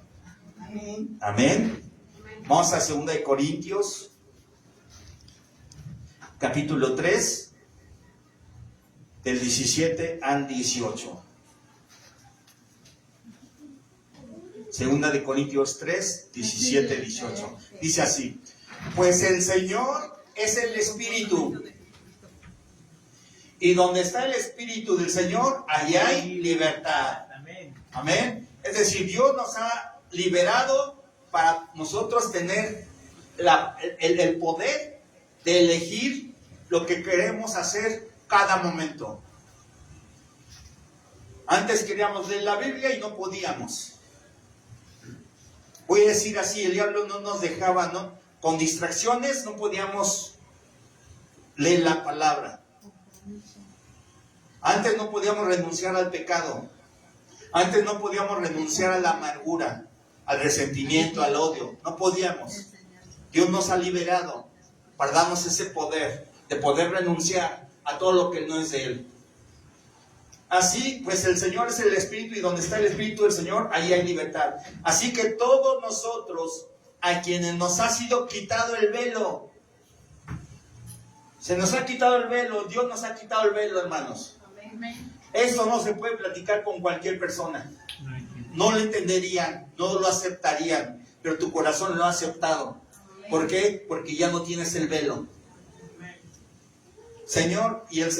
Amén. Amén. Vamos a 2 de Corintios, capítulo 3, del 17 al 18. 2 de Corintios 3, 17, 18. Dice así: pues el Señor es el Espíritu. Y donde está el Espíritu del Señor, allí hay libertad. Amén. Es decir, Dios nos ha liberado para nosotros tener el poder de elegir lo que queremos hacer cada momento. Antes queríamos leer la Biblia y no podíamos. Voy a decir así, el diablo no nos dejaba, ¿no? Con distracciones no podíamos leer la palabra. Antes no podíamos renunciar al pecado. Antes no podíamos renunciar a la amargura, al resentimiento, al odio. No podíamos. Dios nos ha liberado para darnos ese poder de poder renunciar a todo lo que no es de Él. Así, pues el Señor es el Espíritu, y donde está el Espíritu del Señor, ahí hay libertad. Así que todos nosotros, a quienes nos ha sido quitado el velo, se nos ha quitado el velo, Dios nos ha quitado el velo, hermanos. Amén. Eso no se puede platicar con cualquier persona. No lo entenderían, no lo aceptarían, pero tu corazón lo ha aceptado. ¿Por qué? Porque ya no tienes el velo. Señor, y el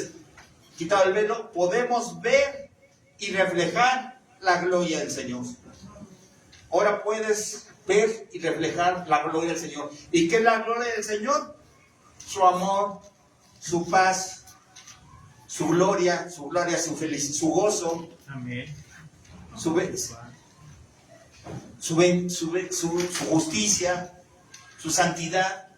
quitado el velo, podemos ver y reflejar la gloria del Señor. Ahora puedes ver y reflejar la gloria del Señor. ¿Y qué es la gloria del Señor? Su amor, su paz, su gloria, su felicidad, su gozo, Amén. su justicia, su santidad,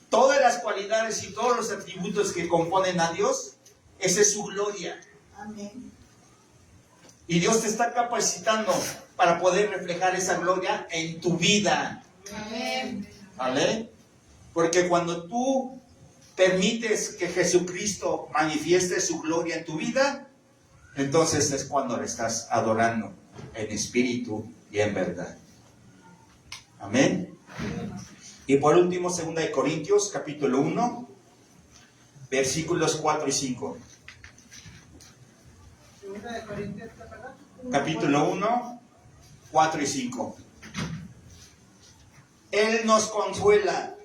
todas las cualidades y todos los atributos que componen a Dios, esa es su gloria. Amén. Y Dios te está capacitando para poder reflejar esa gloria en tu vida. Amén. ¿Vale? Porque cuando tú permites que Jesucristo manifieste su gloria en tu vida, entonces es cuando le estás adorando en espíritu y en verdad. Amén. Y por último, 2 Corintios, capítulo 1, versículos 4 y 5. Segunda de Corintios, ¿verdad? Capítulo 1, 4 y 5. Él nos consuela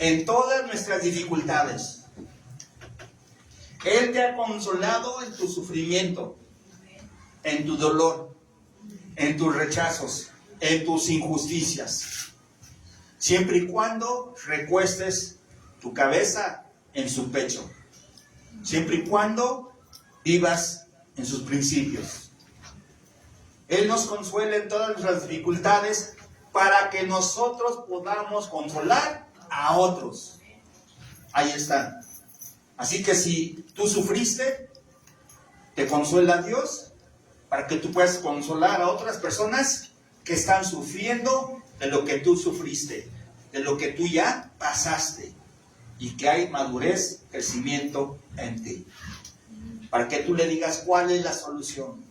en todas nuestras dificultades. Él te ha consolado en tu sufrimiento, en tu dolor, en tus rechazos, en tus injusticias, siempre y cuando recuestes tu cabeza en su pecho, siempre y cuando vivas en sus principios. Él nos consuela en todas nuestras dificultades para que nosotros podamos consolar a otros. Ahí está. Así que si tú sufriste, te consuela Dios para que tú puedas consolar a otras personas que están sufriendo de lo que tú sufriste, de lo que tú ya pasaste, y que hay madurez, crecimiento en ti. Para que tú le digas cuál es la solución.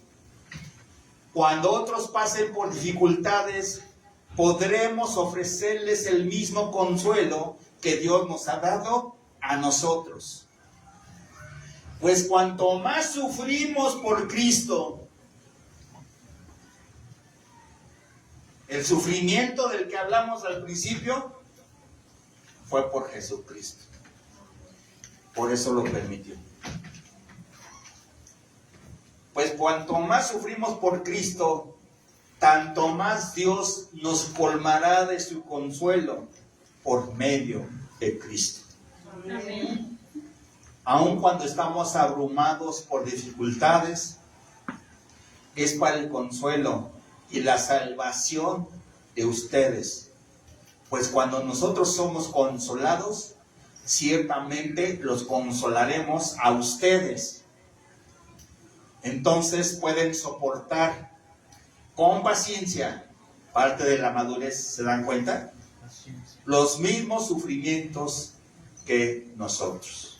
Cuando otros pasen por dificultades, podremos ofrecerles el mismo consuelo que Dios nos ha dado a nosotros. Pues cuanto más sufrimos por Cristo, el sufrimiento del que hablamos al principio fue por Jesucristo. Por eso lo permitió. Pues cuanto más sufrimos por Cristo, tanto más Dios nos colmará de su consuelo por medio de Cristo. Amén. Aun cuando estamos abrumados por dificultades, es para el consuelo y la salvación de ustedes. Pues cuando nosotros somos consolados, ciertamente los consolaremos a ustedes. Entonces pueden soportar con paciencia, parte de la madurez, ¿se dan cuenta? Los mismos sufrimientos que nosotros.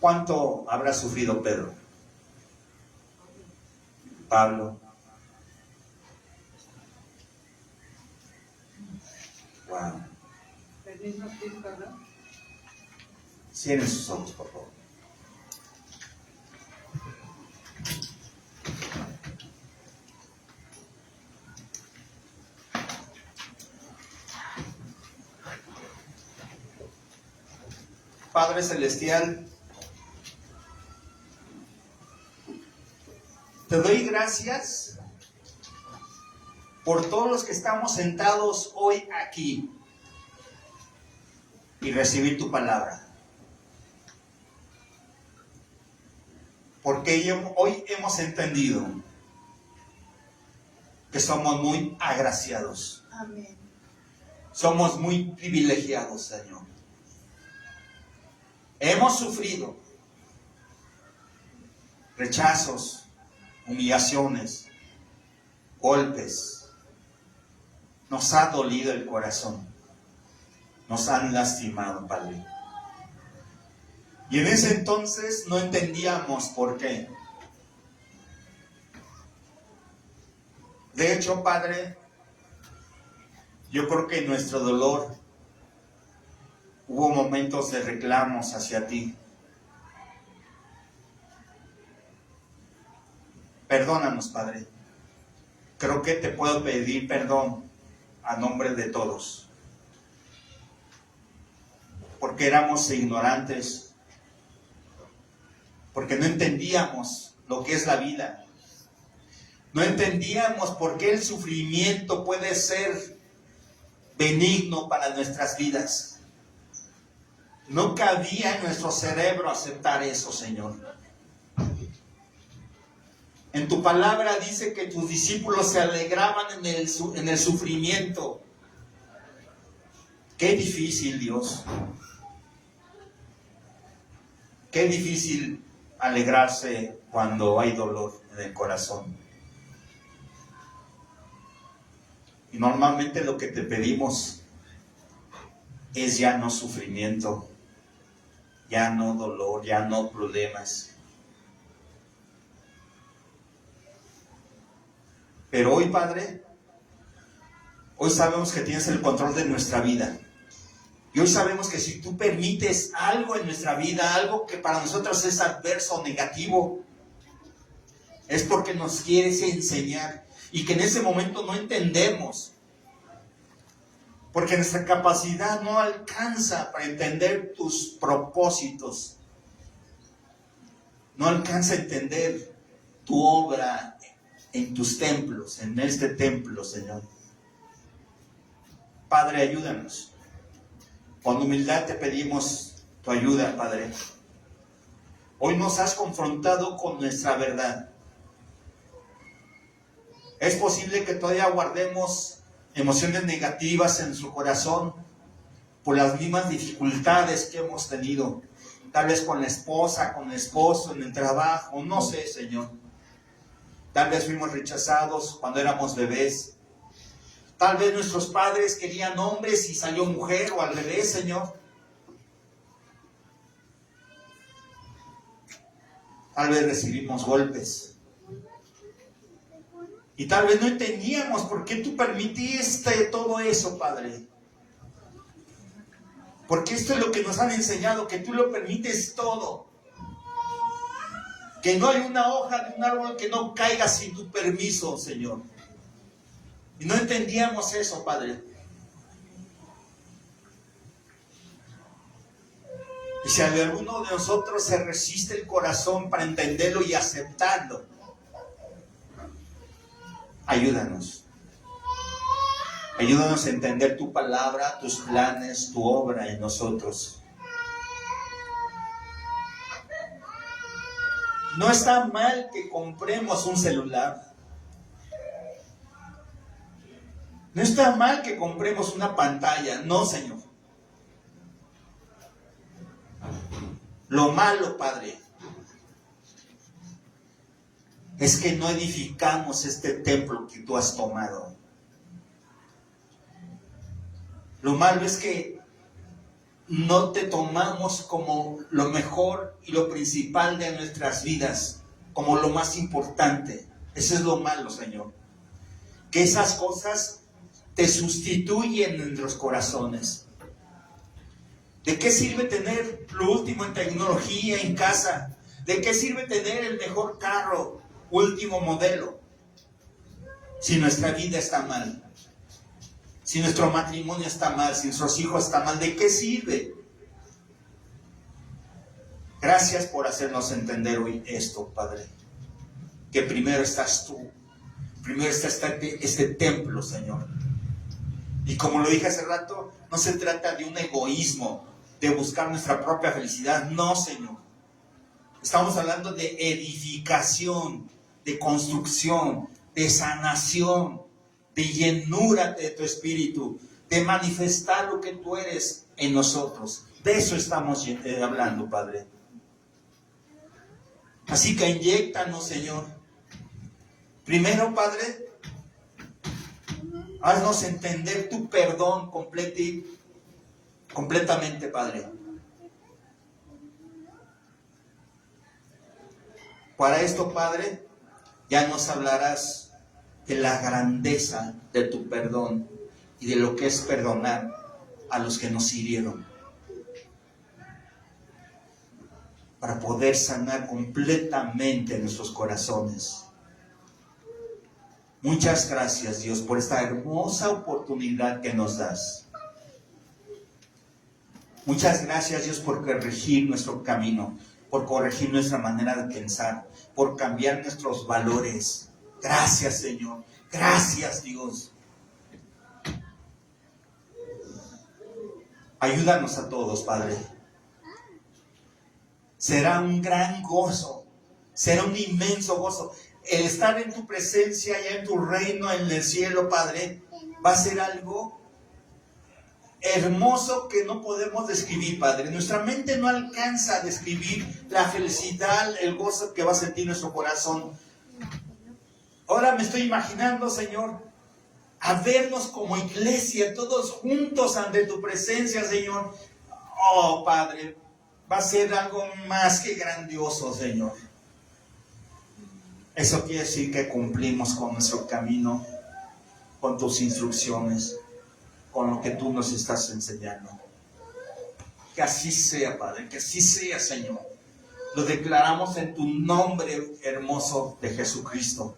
¿Cuánto habrá sufrido Pedro? Pablo. Wow. El mismo Cristo, ¿no? Cierren sus ojos, por favor. Padre Celestial, te doy gracias por todos los que estamos sentados hoy aquí y recibir tu palabra. Porque hoy hemos entendido que somos muy agraciados. Amén. Somos muy privilegiados, Señor. Hemos sufrido rechazos, humillaciones, golpes. Nos ha dolido el corazón. Nos han lastimado, Padre. Y en ese entonces no entendíamos por qué. De hecho, Padre, yo creo que en nuestro dolor hubo momentos de reclamos hacia ti. Perdónanos, Padre. Creo que te puedo pedir perdón a nombre de todos. Porque éramos ignorantes. Porque no entendíamos lo que es la vida. No entendíamos por qué el sufrimiento puede ser benigno para nuestras vidas. No cabía en nuestro cerebro aceptar eso, Señor. En tu palabra dice que tus discípulos se alegraban en el sufrimiento. Qué difícil, Dios. Qué difícil alegrarse cuando hay dolor en el corazón. Y normalmente lo que te pedimos es ya no sufrimiento, ya no dolor, ya no problemas. Pero hoy, Padre, hoy sabemos que tienes el control de nuestra vida. Y hoy sabemos que si tú permites algo en nuestra vida, algo que para nosotros es adverso o negativo, es porque nos quieres enseñar y que en ese momento no entendemos. Porque nuestra capacidad no alcanza para entender tus propósitos. No alcanza a entender tu obra en tus templos, en este templo, Señor. Padre, ayúdanos. Con humildad te pedimos tu ayuda, Padre. Hoy nos has confrontado con nuestra verdad. Es posible que todavía guardemos emociones negativas en su corazón por las mismas dificultades que hemos tenido. Tal vez con la esposa, con el esposo, en el trabajo, no sé, Señor. Tal vez fuimos rechazados cuando éramos bebés. Tal vez nuestros padres querían hombres y salió mujer o al revés, Señor. Tal vez recibimos golpes. Y tal vez no entendíamos por qué tú permitiste todo eso, Padre. Porque esto es lo que nos han enseñado, que tú lo permites todo. Que no hay una hoja de un árbol que no caiga sin tu permiso, Señor. Y no entendíamos eso, Padre. Y si alguno de nosotros se resiste el corazón para entenderlo y aceptarlo, ayúdanos. Ayúdanos a entender tu palabra, tus planes, tu obra en nosotros. No está mal que compremos un celular. No está mal que compremos una pantalla. No, Señor. Lo malo, Padre, es que no edificamos este templo que tú has tomado. Lo malo es que no te tomamos como lo mejor y lo principal de nuestras vidas, como lo más importante. Eso es lo malo, Señor. Que esas cosas te sustituyen en los corazones. ¿De qué sirve tener lo último en tecnología en casa? ¿De qué sirve tener el mejor carro, último modelo, si nuestra vida está mal? Si nuestro matrimonio está mal, si nuestros hijos están mal, ¿de qué sirve? Gracias por hacernos entender hoy esto, Padre. Que primero estás tú. Primero está este templo, Señor. Y como lo dije hace rato, no se trata de un egoísmo, de buscar nuestra propia felicidad. No, Señor. Estamos hablando de edificación, de construcción, de sanación, de llenura de tu espíritu, de manifestar lo que tú eres en nosotros. De eso estamos hablando, Padre. Así que inyéctanos, Señor. Primero, Padre, haznos entender tu perdón completamente, Padre. Para esto, Padre, ya nos hablarás de la grandeza de tu perdón y de lo que es perdonar a los que nos hirieron, para poder sanar completamente nuestros corazones. Muchas gracias, Dios, por esta hermosa oportunidad que nos das. Muchas gracias, Dios, por corregir nuestro camino, por corregir nuestra manera de pensar, por cambiar nuestros valores. Gracias, Señor. Gracias, Dios. Ayúdanos a todos, Padre. Será un gran gozo, será un inmenso gozo. El estar en tu presencia, allá en tu reino, en el cielo, Padre, va a ser algo hermoso que no podemos describir, Padre. Nuestra mente no alcanza a describir la felicidad, el gozo que va a sentir nuestro corazón. Ahora me estoy imaginando, Señor, a vernos como iglesia, todos juntos ante tu presencia, Señor. Oh, Padre, va a ser algo más que grandioso, Señor. Eso quiere decir que cumplimos con nuestro camino, con tus instrucciones, con lo que tú nos estás enseñando. Que así sea, Padre, que así sea, Señor. Lo declaramos en tu nombre hermoso de Jesucristo.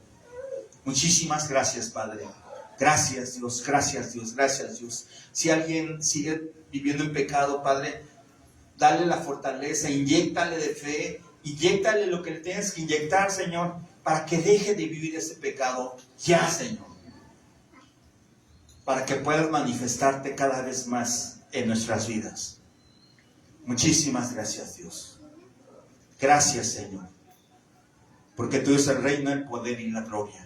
Muchísimas gracias, Padre. Gracias, Dios, gracias, Dios, gracias, Dios. Si alguien sigue viviendo en pecado, Padre, dale la fortaleza, inyéctale de fe, inyéctale lo que le tienes que inyectar, Señor, para que deje de vivir ese pecado ya, Señor. Para que puedas manifestarte cada vez más en nuestras vidas. Muchísimas gracias, Dios. Gracias, Señor. Porque tú eres el reino, el poder y la gloria.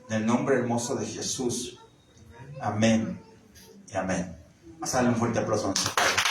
En el nombre hermoso de Jesús. Amén y amén. Vamos a darle un fuerte aplauso a nuestro Padre.